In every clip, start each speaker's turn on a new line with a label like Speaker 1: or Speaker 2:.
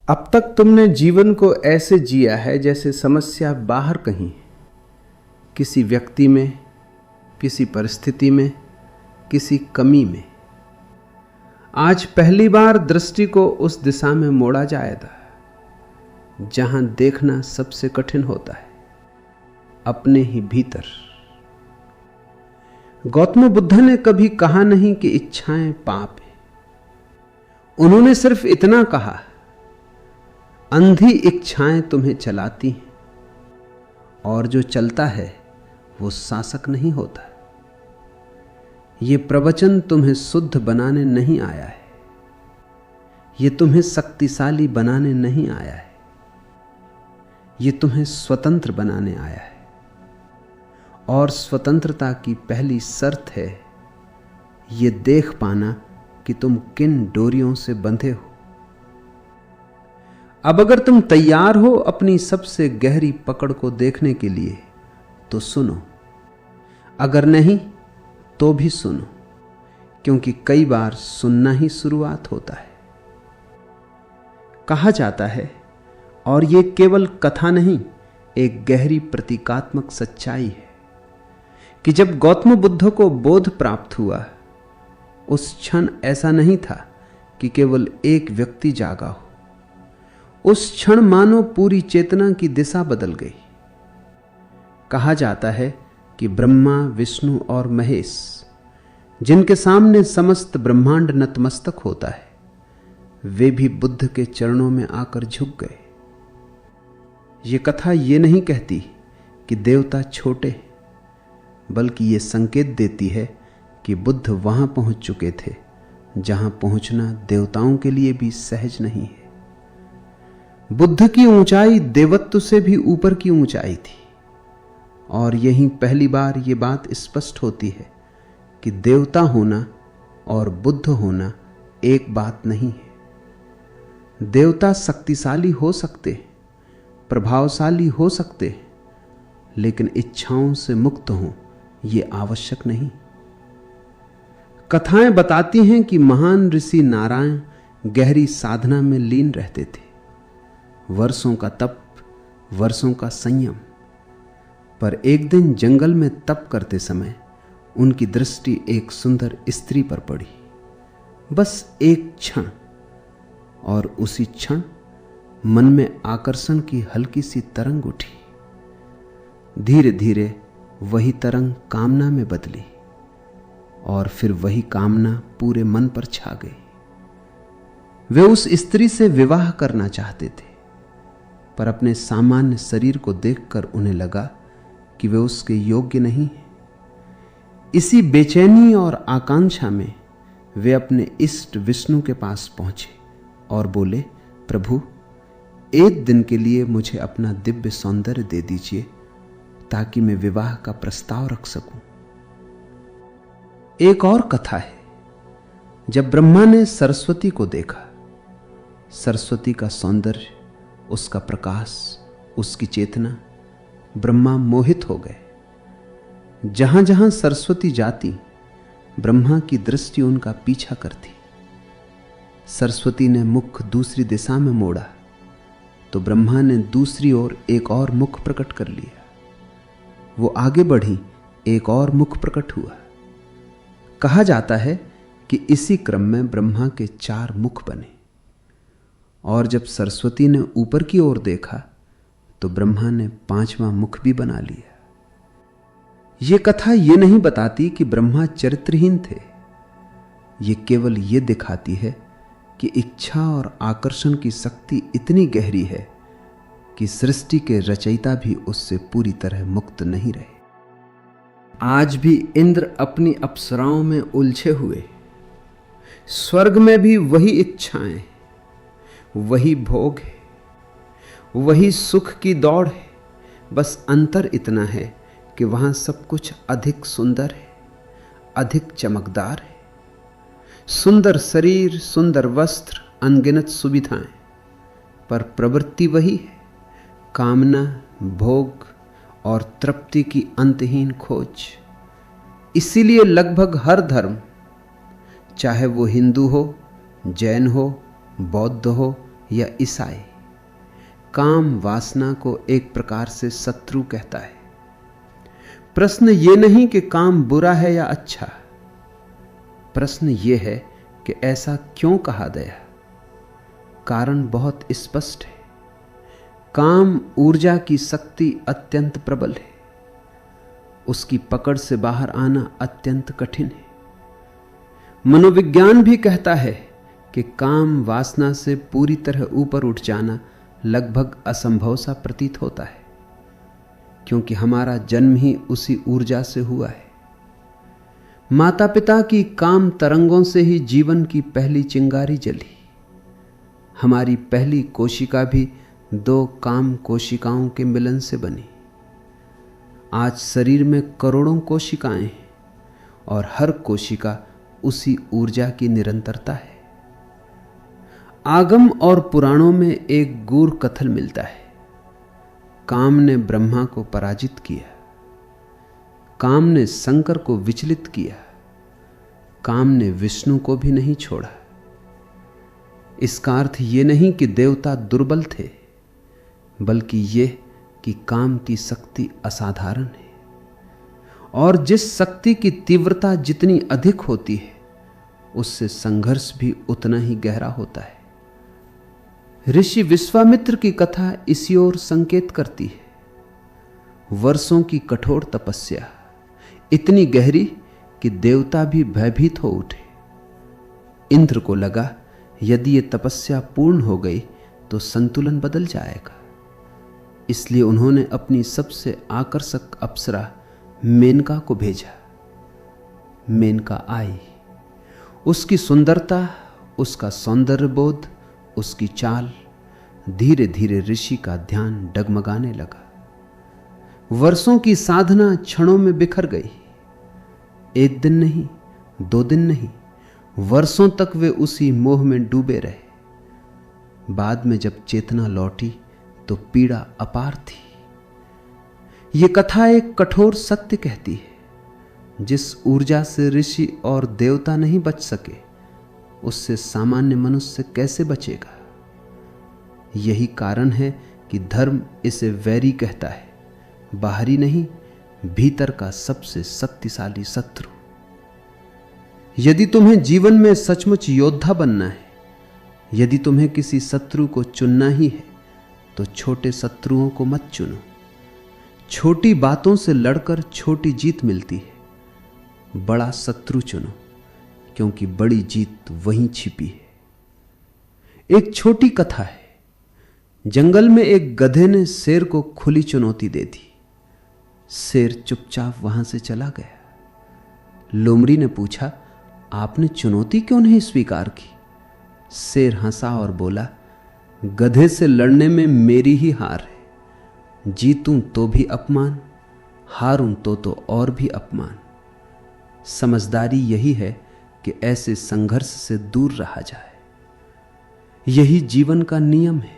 Speaker 1: अब तक तुमने जीवन को ऐसे जिया है जैसे समस्या बाहर कहीं, किसी व्यक्ति में, किसी परिस्थिति में, किसी कमी में। आज पहली बार दृष्टि को उस दिशा में मोड़ा जाएगा जहां देखना सबसे कठिन होता है, अपने ही भीतर। गौतम बुद्ध ने कभी कहा नहीं कि इच्छाएं पाप है। उन्होंने सिर्फ इतना कहा, अंधी इच्छाएं तुम्हें चलाती हैं और जो चलता है वो शासक नहीं होता। ये प्रवचन तुम्हें शुद्ध बनाने नहीं आया है, ये तुम्हें शक्तिशाली बनाने नहीं आया है, ये तुम्हें स्वतंत्र बनाने आया है। और स्वतंत्रता की पहली शर्त है ये देख पाना कि तुम किन डोरियों से बंधे हो। अब अगर तुम तैयार हो अपनी सबसे गहरी पकड़ को देखने के लिए तो सुनो, अगर नहीं तो भी सुनो, क्योंकि कई बार सुनना ही शुरुआत होता है। कहा जाता है, और यह केवल कथा नहीं, एक गहरी प्रतीकात्मक सच्चाई है, कि जब गौतम बुद्ध को बोध प्राप्त हुआ उस क्षण ऐसा नहीं था कि केवल एक व्यक्ति जागा हो। उस क्षण मानो पूरी चेतना की दिशा बदल गई। कहा जाता है कि ब्रह्मा, विष्णु और महेश, जिनके सामने समस्त ब्रह्मांड नतमस्तक होता है, वे भी बुद्ध के चरणों में आकर झुक गए। ये कथा ये नहीं कहती कि देवता छोटे, बल्कि ये संकेत देती है कि बुद्ध वहां पहुंच चुके थे जहां पहुंचना देवताओं के लिए भी सहज नहीं है। बुद्ध की ऊंचाई देवत्व से भी ऊपर की ऊंचाई थी, और यहीं पहली बार यह बात स्पष्ट होती है कि देवता होना और बुद्ध होना एक बात नहीं है। देवता शक्तिशाली हो सकते, प्रभावशाली हो सकते, लेकिन इच्छाओं से मुक्त हों यह आवश्यक नहीं। कथाएं बताती हैं कि महान ऋषि नारायण गहरी साधना में लीन रहते थे। वर्षों का तप, वर्षों का संयम। पर एक दिन जंगल में तप करते समय उनकी दृष्टि एक सुंदर स्त्री पर पड़ी, बस एक क्षण, और उसी क्षण मन में आकर्षण की हल्की सी तरंग उठी। धीरे धीरे वही तरंग कामना में बदली, और फिर वही कामना पूरे मन पर छा गई। वे उस स्त्री से विवाह करना चाहते थे, पर अपने सामान्य शरीर को देखकर उन्हें लगा कि वे उसके योग्य नहीं हैं। इसी बेचैनी और आकांक्षा में वे अपने इष्ट विष्णु के पास पहुंचे और बोले, प्रभु, एक दिन के लिए मुझे अपना दिव्य सौंदर्य दे दीजिए ताकि मैं विवाह का प्रस्ताव रख सकूं। एक और कथा है, जब ब्रह्मा ने सरस्वती को देखा, सरस्वती का सौंदर्य, उसका प्रकाश, उसकी चेतना, ब्रह्मा मोहित हो गए। जहां जहां सरस्वती जाती, ब्रह्मा की दृष्टि उनका पीछा करती। सरस्वती ने मुख दूसरी दिशा में मोड़ा तो ब्रह्मा ने दूसरी ओर एक और मुख प्रकट कर लिया। वो आगे बढ़ी, एक और मुख प्रकट हुआ। कहा जाता है कि इसी क्रम में ब्रह्मा के 4 मुख बने, और जब सरस्वती ने ऊपर की ओर देखा तो ब्रह्मा ने 5वां मुख भी बना लिया। यह कथा यह नहीं बताती कि ब्रह्मा चरित्रहीन थे, यह केवल यह दिखाती है कि इच्छा और आकर्षण की शक्ति इतनी गहरी है कि सृष्टि के रचयिता भी उससे पूरी तरह मुक्त नहीं रहे। आज भी इंद्र अपनी अप्सराओं में उलझे हुए, स्वर्ग में भी वही इच्छाएं, वही भोग है, वही सुख की दौड़ है। बस अंतर इतना है कि वहां सब कुछ अधिक सुंदर है, अधिक चमकदार है। सुंदर शरीर, सुंदर वस्त्र, अनगिनत सुविधाएं, पर प्रवृत्ति वही है, कामना, भोग और तृप्ति की अंतहीन खोज। इसीलिए लगभग हर धर्म, चाहे वो हिंदू हो, जैन हो, बौद्ध हो या ईसाई काम वासना को एक प्रकार से शत्रु कहता है। प्रश्न यह नहीं कि काम बुरा है या अच्छा, प्रश्न यह है कि ऐसा क्यों कहा गया। कारण बहुत स्पष्ट है। काम ऊर्जा की शक्ति अत्यंत प्रबल है, उसकी पकड़ से बाहर आना अत्यंत कठिन है। मनोविज्ञान भी कहता है कि काम वासना से पूरी तरह ऊपर उठ जाना लगभग असंभव सा प्रतीत होता है, क्योंकि हमारा जन्म ही उसी ऊर्जा से हुआ है। माता पिता की काम तरंगों से ही जीवन की पहली चिंगारी जली। हमारी पहली कोशिका भी 2 काम कोशिकाओं के मिलन से बनी। आज शरीर में करोड़ों कोशिकाएं हैं और हर कोशिका उसी ऊर्जा की निरंतरता है। आगम और पुराणों में एक गूढ़ कथन मिलता है। काम ने ब्रह्मा को पराजित किया, काम ने शंकर को विचलित किया, काम ने विष्णु को भी नहीं छोड़ा। इसका अर्थ यह नहीं कि देवता दुर्बल थे, बल्कि यह कि काम की शक्ति असाधारण है, और जिस शक्ति की तीव्रता जितनी अधिक होती है, उससे संघर्ष भी उतना ही गहरा होता है। ऋषि विश्वामित्र की कथा इसी ओर संकेत करती है। वर्षों की कठोर तपस्या इतनी गहरी कि देवता भी भयभीत हो उठे। इंद्र को लगा यदि ये तपस्या पूर्ण हो गई तो संतुलन बदल जाएगा, इसलिए उन्होंने अपनी सबसे आकर्षक अप्सरा मेनका को भेजा। मेनका आई। उसकी सुंदरता, उसका सौंदर्यबोध, उसकी चाल धीरे धीरे ऋषि का ध्यान डगमगाने लगा। वर्षों की साधना क्षणों में बिखर गई। 1 दिन नहीं, 2 दिन नहीं, वर्षों तक वे उसी मोह में डूबे रहे। बाद में जब चेतना लौटी तो पीड़ा अपार थी। यह कथा एक कठोर सत्य कहती है। जिस ऊर्जा से ऋषि और देवता नहीं बच सके, उससे सामान्य मनुष्य कैसे बचेगा। यही कारण है कि धर्म इसे वैरी कहता है, बाहरी नहीं, भीतर का सबसे शक्तिशाली शत्रु। यदि तुम्हें जीवन में सचमुच योद्धा बनना है, यदि तुम्हें किसी शत्रु को चुनना ही है, तो छोटे शत्रुओं को मत चुनो। छोटी बातों से लड़कर छोटी जीत मिलती है। बड़ा शत्रु चुनो, क्योंकि बड़ी जीत वहीं छिपी है। एक छोटी कथा है। जंगल में एक गधे ने शेर को खुली चुनौती दे दी। शेर चुपचाप वहां से चला गया। लोमड़ी ने पूछा, आपने चुनौती क्यों नहीं स्वीकार की? शेर हंसा और बोला, गधे से लड़ने में मेरी ही हार है। जीतूं तो भी अपमान, हारूं तो और भी अपमान। समझदारी यही है कि ऐसे संघर्ष से दूर रहा जाए। यही जीवन का नियम है।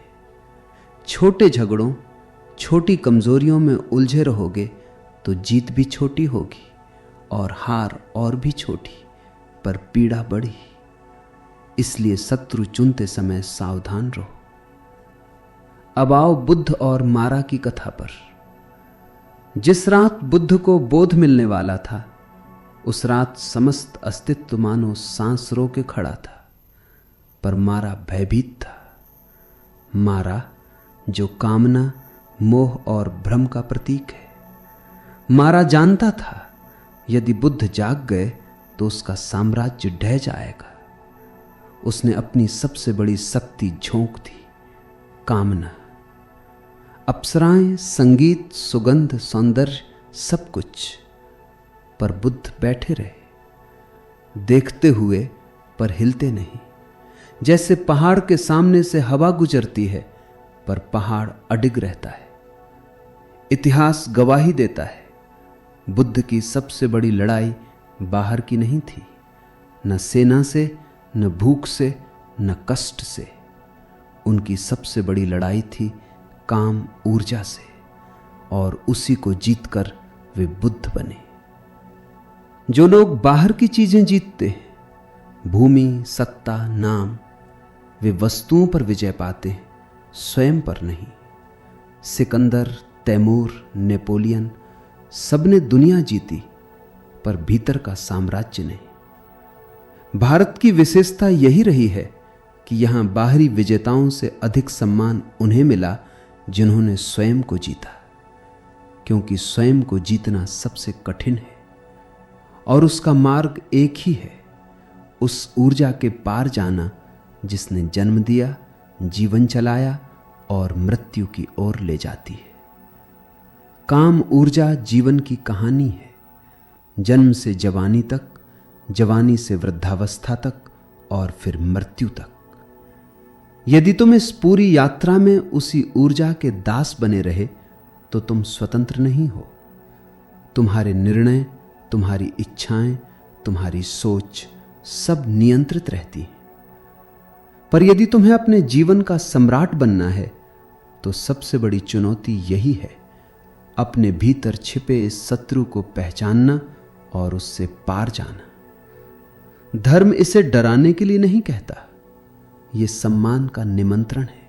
Speaker 1: छोटे झगड़ों, छोटी कमजोरियों में उलझे रहोगे तो जीत भी छोटी होगी और हार और भी छोटी, पर पीड़ा बड़ी। इसलिए शत्रु चुनते समय सावधान रहो। अब आओ बुद्ध और मारा की कथा पर। जिस रात बुद्ध को बोध मिलने वाला था, उस रात समस्त अस्तित्व मानो सांस रोके खड़ा था, पर मारा भयभीत था। मारा जो कामना, मोह और भ्रम का प्रतीक है। मारा जानता था यदि बुद्ध जाग गए तो उसका साम्राज्य ढह जाएगा। उसने अपनी सबसे बड़ी शक्ति झोंक दी, कामना। अप्सराएं, संगीत, सुगंध, सौंदर्य, सब कुछ। पर बुद्ध बैठे रहे, देखते हुए पर हिलते नहीं। जैसे पहाड़ के सामने से हवा गुजरती है, पर पहाड़ अडिग रहता है। इतिहास गवाही देता है, बुद्ध की सबसे बड़ी लड़ाई बाहर की नहीं थी, न सेना से, न भूख से, न कष्ट से। उनकी सबसे बड़ी लड़ाई थी काम ऊर्जा से, और उसी को जीतकर वे बुद्ध बने। जो लोग बाहर की चीजें जीतते हैं, भूमि, सत्ता, नाम, वे वस्तुओं पर विजय पाते हैं, स्वयं पर नहीं। सिकंदर, तैमूर, नेपोलियन सबने दुनिया जीती, पर भीतर का साम्राज्य नहीं। भारत की विशेषता यही रही है कि यहां बाहरी विजेताओं से अधिक सम्मान उन्हें मिला जिन्होंने स्वयं को जीता, क्योंकि स्वयं को जीतना सबसे कठिन है और उसका मार्ग एक ही है, उस ऊर्जा के पार जाना जिसने जन्म दिया, जीवन चलाया और मृत्यु की ओर ले जाती है। काम ऊर्जा जीवन की कहानी है, जन्म से जवानी तक, जवानी से वृद्धावस्था तक और फिर मृत्यु तक। यदि तुम इस पूरी यात्रा में उसी ऊर्जा के दास बने रहे तो तुम स्वतंत्र नहीं हो। तुम्हारे निर्णय, तुम्हारी इच्छाएं, तुम्हारी सोच सब नियंत्रित रहती हैं। पर यदि तुम्हें अपने जीवन का सम्राट बनना है तो सबसे बड़ी चुनौती यही है, अपने भीतर छिपे इस शत्रु को पहचानना और उससे पार जाना। धर्म इसे डराने के लिए नहीं कहता, यह सम्मान का निमंत्रण है।